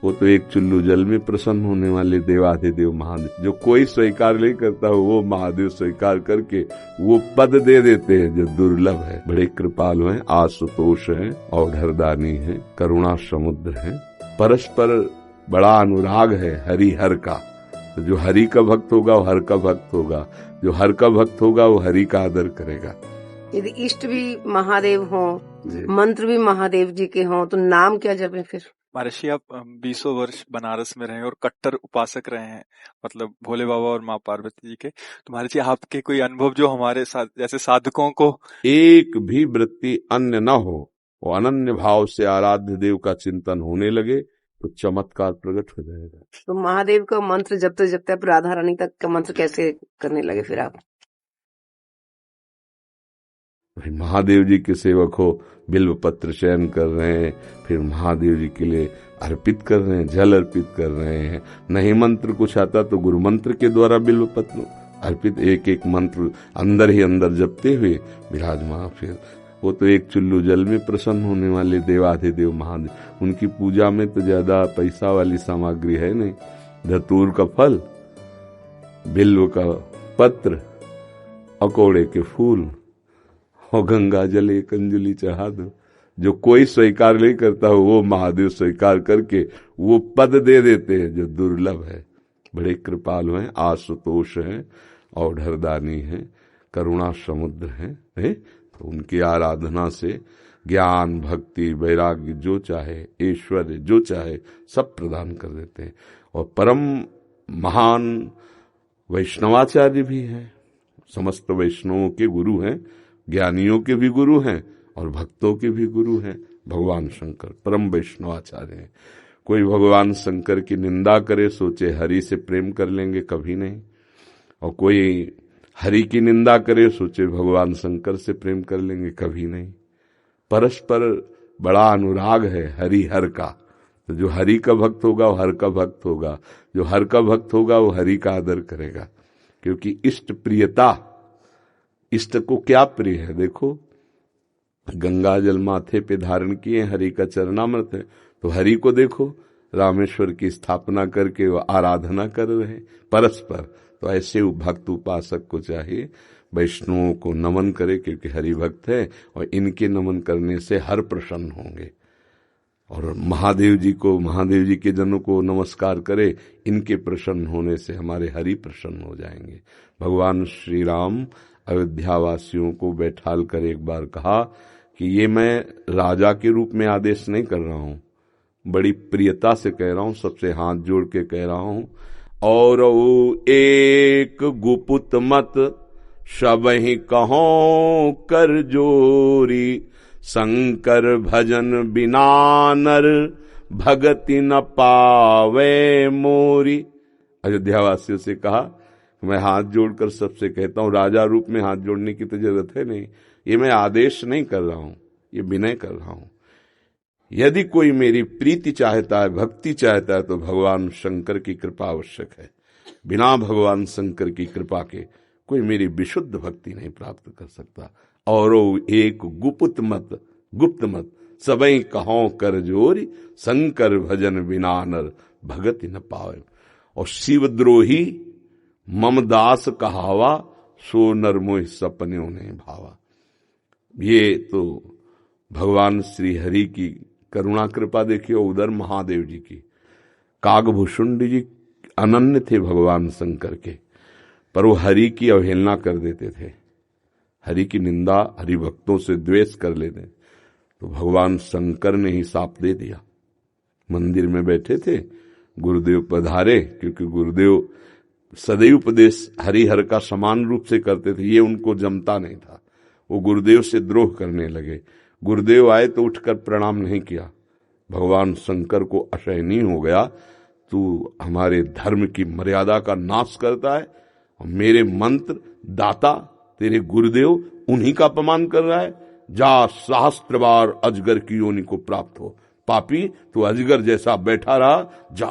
वो तो एक चुल्लू जल में प्रसन्न होने वाले देवाधिदेव महादेव, जो कोई स्वीकार नहीं करता हो वो महादेव स्वीकार करके वो पद दे देते हैं जो दुर्लभ है। बड़े कृपालु हैं, आशुतोष हैं, औढ़रदानी हैं, करुणा समुद्र हैं, परस्पर बड़ा अनुराग है हरि हर का। तो जो हरि का भक्त होगा वो हर का भक्त होगा, जो हर का भक्त होगा वो हरि का आदर करेगा। यदि इष्ट भी महादेव हो, मंत्र भी महादेव जी के हों, तो नाम क्या जपे फिर? महर्षि, आप 20 वर्ष बनारस में रहे और कट्टर उपासक रहे हैं, मतलब भोले बाबा और माँ पार्वती जी के। तो महर्षि, आपके कोई अनुभव जो हमारे साथ जैसे साधकों को एक भी वृत्ति अन्य न हो, वो अनन्य भाव से आराध्य देव का चिंतन होने लगे तो चमत्कार प्रकट हो जाएगा। तो महादेव का मंत्र जपते जपते आप राधा रानी तक का मंत्र कैसे करने लगे फिर आप? महादेव जी के सेवक हो, बिल्व पत्र चयन कर रहे हैं, फिर महादेव जी के लिए अर्पित कर रहे हैं, जल अर्पित कर रहे हैं। नहीं मंत्र कुछ आता तो गुरु मंत्र के द्वारा बिल्व पत्र अर्पित, एक एक मंत्र अंदर ही अंदर जपते हुए विराजमान। फिर वो तो एक चुल्लू जल में प्रसन्न होने वाले देवाधिदेव महादेव, उनकी पूजा में तो ज्यादा पैसा वाली सामग्री है नहीं। धतूर का फल, बिल्व का पत्र, अकोड़े के फूल और गंगा जल एक अंजलि चढ़ा दो। जो कोई स्वीकार नहीं करता हो वो महादेव स्वीकार करके वो पद दे देते हैं जो दुर्लभ है। बड़े कृपालु हैं, आशुतोष हैं, औढ़रदानी हैं, करुणा समुद्र हैं। तो उनकी आराधना से ज्ञान, भक्ति, वैराग्य जो चाहे, ऐश्वर्य जो चाहे सब प्रदान कर देते हैं। और परम महान वैष्णवाचार्य भी हैं, समस्त वैष्णवों के गुरु हैं, ज्ञानियों के भी गुरु हैं और भक्तों के भी गुरु हैं। भगवान शंकर परम वैष्णवाचार्य हैं। कोई भगवान शंकर की निंदा करे सोचे हरि से प्रेम कर लेंगे, कभी नहीं। और कोई हरि की निंदा करे सोचे भगवान शंकर से प्रेम कर लेंगे, कभी नहीं। परस्पर बड़ा अनुराग है हरि हर का। तो जो हरि का भक्त होगा वो हर का भक्त होगा, जो हर का भक्त होगा वो हरि का आदर करेगा। क्योंकि इष्ट प्रियता, इष्ट को क्या प्रिय है? देखो, गंगा जल माथे पे धारण किए, हरि का चरणामृत है, तो हरि को देखो रामेश्वर की स्थापना करके वो आराधना कर रहे हैं परस्पर। तो ऐसे भक्त उपासक को चाहिए वैष्णवों को नमन करे, क्योंकि हरि भक्त है और इनके नमन करने से हर प्रसन्न होंगे। और महादेव जी को, महादेव जी के जनों को नमस्कार करे, इनके प्रसन्न होने से हमारे हरि प्रसन्न हो जाएंगे। भगवान श्री राम अयोध्यावासियों को बैठाल कर एक बार कहा कि ये मैं राजा के रूप में आदेश नहीं कर रहा हूं, बड़ी प्रियता से कह रहा हूं, सबसे हाथ जोड़ के कह रहा हूं। और एक गुपुत मत सबहि कहो कर जोरी, शंकर भजन बिना नर भगति न पावे मोरी। अयोध्यावासियों से कहा, मैं हाथ जोड़कर सबसे कहता हूं, राजा रूप में हाथ जोड़ने की तो जरूरत है नहीं, ये मैं आदेश नहीं कर रहा हूं, ये विनय कर रहा हूं। यदि कोई मेरी प्रीति चाहता है, भक्ति चाहता है, तो भगवान शंकर की कृपा आवश्यक है। बिना भगवान शंकर की कृपा के कोई मेरी विशुद्ध भक्ति नहीं प्राप्त कर सकता। और एक गुप्त मत सबई कहो कर जोरी, शंकर भजन बिना नर भगति न पावे। और शिवद्रोही मम दास कहावा, सो नर मोह सपने ने भावा। ये तो भगवान श्री हरि की करुणा कृपा देखिए। उधर महादेव जी की, कागभूषुंड जी अनन्य थे भगवान शंकर के, पर वो हरि की अवहेलना कर देते थे, हरि की निंदा, हरि भक्तों से द्वेष कर लेते। तो भगवान शंकर ने ही साप दे दिया। मंदिर में बैठे थे, गुरुदेव पधारे, क्योंकि गुरुदेव सदैव उपदेश हरिहर का समान रूप से करते थे, ये उनको जमता नहीं था। वो गुरुदेव से द्रोह करने लगे। गुरुदेव आए तो उठकर प्रणाम नहीं किया। भगवान शंकर को असहनीय हो गया, तू हमारे धर्म की मर्यादा का नाश करता है और मेरे मंत्र दाता तेरे गुरुदेव उन्हीं का अपमान कर रहा है। जा, सहस्त्र बार अजगर की योनि को प्राप्त हो, पापी तू अजगर जैसा बैठा रहा, जा।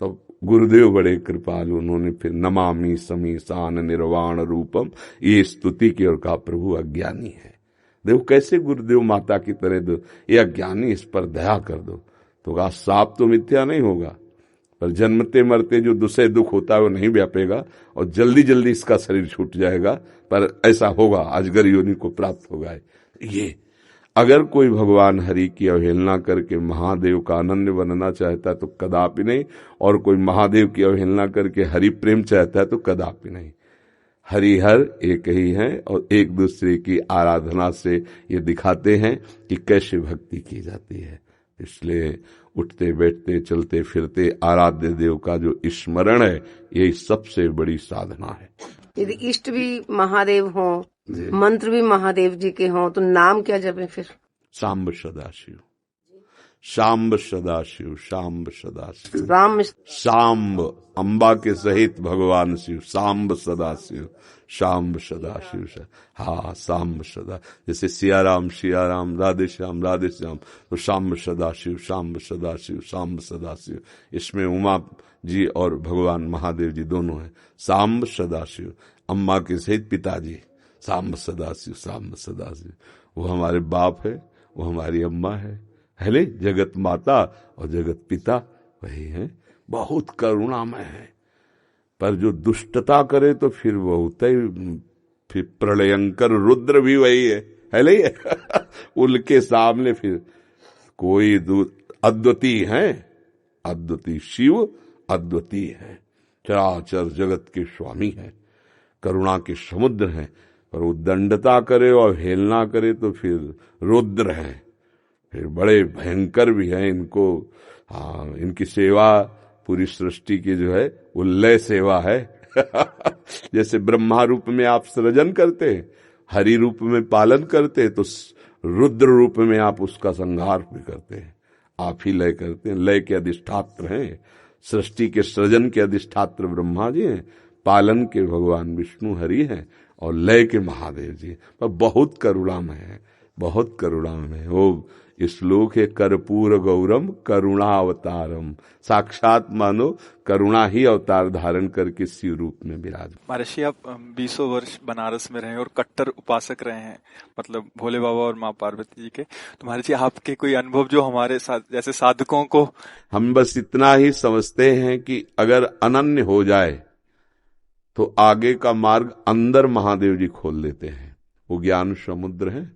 तो गुरुदेव बड़े कृपालु, उन्होंने फिर नमामि समीसान निर्वाण रूपम ये स्तुति की और कहा, प्रभु अज्ञानी है। देखो कैसे गुरुदेव माता की तरह दो, ये अज्ञानी, इस पर दया कर दो। तो कहा सांप तो मिथ्या नहीं होगा, पर जन्मते मरते जो दूसरे दुख होता है वो नहीं व्यापेगा और जल्दी जल्दी इसका शरीर छूट जाएगा, पर ऐसा होगा, अजगर योनि को प्राप्त होगा। ये अगर कोई भगवान हरि की अवहेलना करके महादेव का अनन्य बनना चाहता है तो कदापि नहीं, और कोई महादेव की अवहेलना करके हरि प्रेम चाहता है तो कदापि नहीं। हरिहर एक ही हैं और एक दूसरे की आराधना से ये दिखाते हैं कि कैसे भक्ति की जाती है। इसलिए उठते बैठते चलते फिरते आराध्य देव का जो स्मरण है, ये सबसे बड़ी साधना है। यदि इष्ट भी महादेव हों, मंत्र भी महादेव जी के हों, तो नाम क्या जपे फिर? सांब सदाशिव, सांब सदाशिव, सांब सदाशिव, राम सांब अंबा के सहित भगवान शिव, सांब सदाशिव, सांब सदाशिव। हाँ, सांब सदा, जैसे सियाराम सियाराम, राधे श्याम राधे श्याम, तो सांब सदाशिव, सांब सदाशिव, सांब सदाशिव। इसमें उमा जी और भगवान महादेव जी दोनों हैं। सांब सदाशिव, अम्मा के सहित पिताजी, सांब सदाशिव, सांब सदाशिव। वो हमारे बाप है, वो हमारी अम्मा है ले, जगत माता और जगत पिता वही है। बहुत करुणामय है, पर जो दुष्टता करे तो फिर बहुत ही, फिर प्रलयंकर रुद्र भी वही है ले उनके सामने फिर कोई अद्वितीय है, अद्वितीय शिव अद्वितीय है, चराचर जगत के स्वामी है, करुणा के समुद्र हैं। पर वो दंडता करे और हेलना करे तो फिर रुद्र है, फिर बड़े भयंकर भी हैं। इनको हाँ, इनकी सेवा पूरी सृष्टि की जो है वो लय सेवा है जैसे ब्रह्मा रूप में आप सृजन करते, हरि रूप में पालन करते, तो रुद्र रूप में आप उसका संहार भी करते हैं। आप ही लय करते हैं, लय के अधिष्ठात्र हैं, सृष्टि के सृजन के अधिष्ठात्र ब्रह्मा जी हैं, पालन के भगवान विष्णु हरि हैं और लय के महादेव जी। पर बहुत करुणामय है, बहुत करुणामय है। वो श्लोक है, कर्पूर गौरम करुणा अवतारम, साक्षात मानो करुणा ही अवतार धारण करके शिव रूप में विराज। महर्षि, आप 20 वर्ष बनारस में रहे और कट्टर उपासक रहे हैं, मतलब भोले बाबा और माँ पार्वती जी के। तो महर्षि, आपके कोई अनुभव जो हमारे साथ जैसे साधकों को, हम बस इतना ही समझते हैं कि अगर अनन्य हो जाए तो आगे का मार्ग अंदर महादेव जी खोल देते हैं। वो ज्ञान समुद्र है,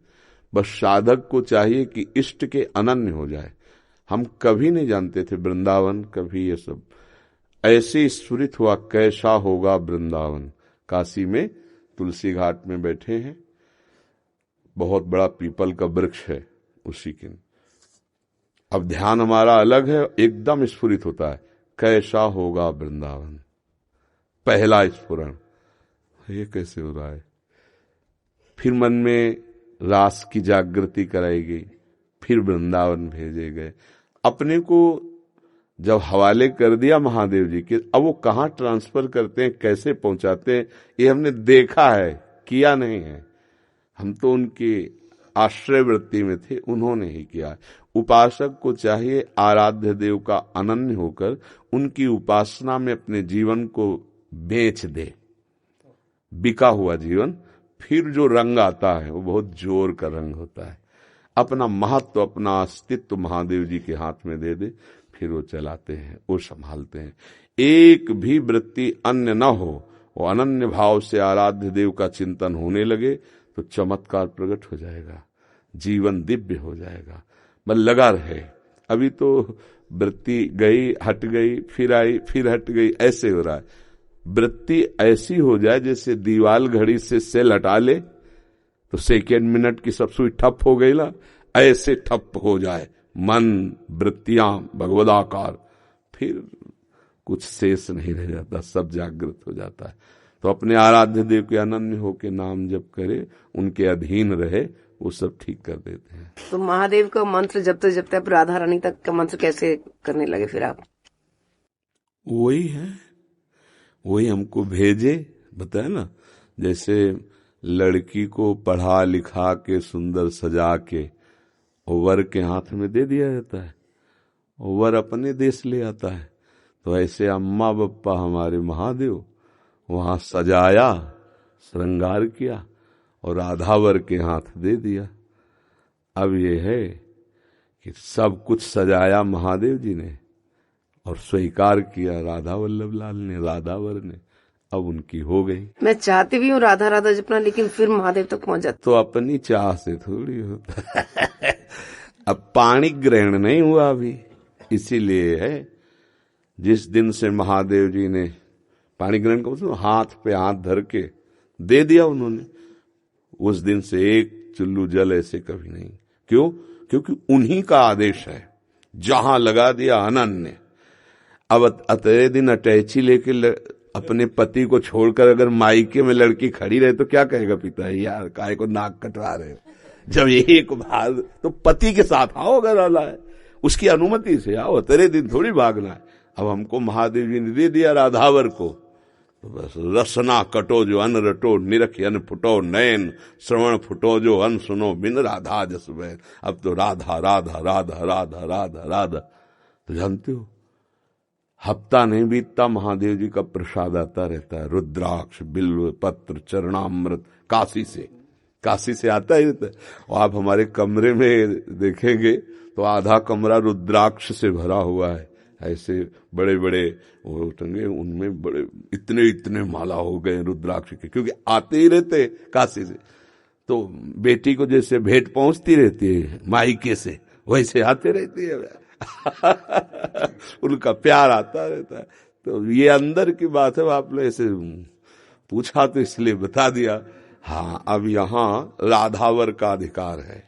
बस साधक को चाहिए कि इष्ट के अनन्य हो जाए। हम कभी नहीं जानते थे वृंदावन, कभी ये सब ऐसे स्फुरित हुआ कैसा होगा वृंदावन। काशी में तुलसी घाट में बैठे हैं, बहुत बड़ा पीपल का वृक्ष है उसी के, अब ध्यान हमारा अलग है, एकदम स्फुरित होता है कैसा होगा वृंदावन। पहला स्फुरण, ये कैसे हो रहा है। फिर मन में रास की जागृति कराई गई, फिर वृंदावन भेजे गए। अपने को जब हवाले कर दिया महादेव जी के, अब वो कहाँ ट्रांसफर करते हैं, कैसे पहुंचाते हैं, ये हमने देखा है, किया नहीं है। हम तो उनके आश्रय वृत्ति में थे, उन्होंने ही किया। उपासक को चाहिए आराध्य देव का अनन्य होकर उनकी उपासना में अपने जीवन को बेच दे, बिका हुआ जीवन। फिर जो रंग आता है वो बहुत जोर का रंग होता है। अपना महत्व, अपना अस्तित्व महादेव जी के हाथ में दे दे, फिर वो चलाते हैं, वो संभालते हैं। एक भी वृत्ति अन्य न हो, वो अनन्य भाव से आराध्य देव का चिंतन होने लगे तो चमत्कार प्रकट हो जाएगा, जीवन दिव्य हो जाएगा। बस लगा रहे। अभी तो वृत्ति गई, हट गई, फिर आई, फिर हट गई, ऐसे हो रहा है। वृत्ति ऐसी हो जाए जैसे दीवाल घड़ी से सेल हटा ले तो सेकेंड मिनट की सब सुई ठप हो गई ला, ऐसे ठप हो जाए मन, वृत्तियां भगवदाकार, फिर कुछ शेष नहीं रह जाता, सब जागृत हो जाता है। तो अपने आराध्य देव के अनन्य होके नाम जप करे, उनके अधीन रहे, वो सब ठीक कर देते हैं। तो महादेव का मंत्र जपते जपते आप राधा रानी तक का मंत्र कैसे करने लगे फिर आप? वही है, वही हमको भेजे, बताया ना, जैसे लड़की को पढ़ा लिखा के सुंदर सजा के वर के हाथ में दे दिया जाता है, वर अपने देश ले आता है। तो ऐसे अम्मा बप्पा हमारे महादेव वहां सजाया, श्रृंगार किया और राधा वर के हाथ दे दिया। अब ये है कि सब कुछ सजाया महादेव जी ने और स्वीकार किया राधा वल्लभ लाल ने, राधावर ने। अब उनकी हो गई। मैं चाहती भी हूँ राधा राधा जपना, लेकिन फिर महादेव तक पहुंच जाता। तो अपनी चाह से थोड़ी होता है। अब पाणी ग्रहण नहीं हुआ अभी, इसीलिए है जिस दिन से महादेव जी ने पाणी ग्रहण को मतलब हाथ पे हाथ धर के दे दिया उन्होंने, उस दिन से एक चुल्लू जल ऐसे कभी नहीं। क्यों? क्योंकि उन्हीं का आदेश है, जहां लगा दिया अनन्य। अब अतरे दिन अटैची लेके अपने पति को छोड़कर अगर मायके में लड़की खड़ी रहे तो क्या कहेगा पिता, यार काय को नाक कटवा रहे हो। जब एक बार तो पति के साथ आओ, अगर आला है उसकी अनुमति से आओ, तेरे दिन थोड़ी भागना है। अब हमको महादेव जी ने दे दिया राधावर को, तो बस रसना कटो जो अन रटो, निरख अन फुटो नयन, श्रवण फुटो जो अन सुनो, बिन राधा जस बैन। अब तो राधा राधा राधा राधा राधा राधा। तो जानते हो हफ्ता नहीं बीतता महादेव जी का प्रसाद आता रहता है, रुद्राक्ष बिल्व पत्र चरणामृत काशी से आता ही रहता है। और आप हमारे कमरे में देखेंगे तो आधा कमरा रुद्राक्ष से भरा हुआ है, ऐसे बड़े बड़े वो टंगे, उनमें बड़े इतने इतने माला हो गए रुद्राक्ष के, क्योंकि आते ही रहते काशी से। तो बेटी को जैसे भेंट पहुंचती रहती है मायके से, वैसे आते रहती है। उनका प्यार आता रहता है। तो ये अंदर की बात है, आपने ऐसे पूछा तो इसलिए बता दिया। हाँ, अब यहां राधावर का अधिकार है।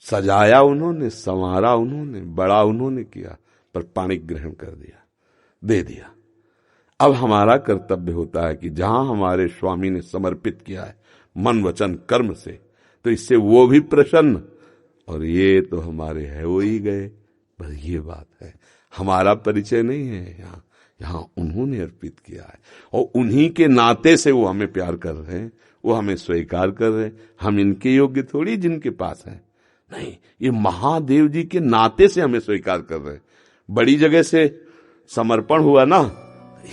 सजाया उन्होंने, संवारा उन्होंने, बड़ा उन्होंने किया, पर पाणी ग्रहण कर दिया, दे दिया। अब हमारा कर्तव्य होता है कि जहां हमारे स्वामी ने समर्पित किया है मन वचन कर्म से, तो इससे वो भी प्रसन्न, और ये तो हमारे है वो ही गए। बस ये बात है, हमारा परिचय नहीं है यहाँ, यहाँ उन्होंने अर्पित किया है और उन्हीं के नाते से वो हमें प्यार कर रहे हैं, वो हमें स्वीकार कर रहे हैं। हम इनके योग्य थोड़ी जिनके पास है, नहीं, ये महादेव जी के नाते से हमें स्वीकार कर रहे हैं। बड़ी जगह से समर्पण हुआ ना,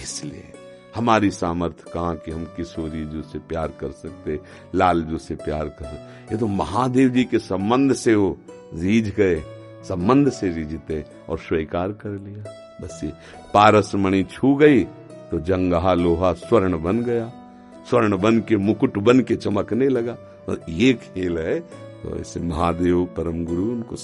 इसलिए हमारी सामर्थ्य कहाँ कि हम किशोरी जी से प्यार कर सकते, लाल जी से प्यार कर सकते। ये तो महादेव जी के संबंध से वो रीझ गए, संबंध से रीझते और स्वीकार कर लिया। बस ये पारस मणि छू गई तो जंगहा लोहा स्वर्ण बन गया, स्वर्ण बन के मुकुट बन के चमकने लगा। ये खेल है। तो ऐसे महादेव परम गुरु उनको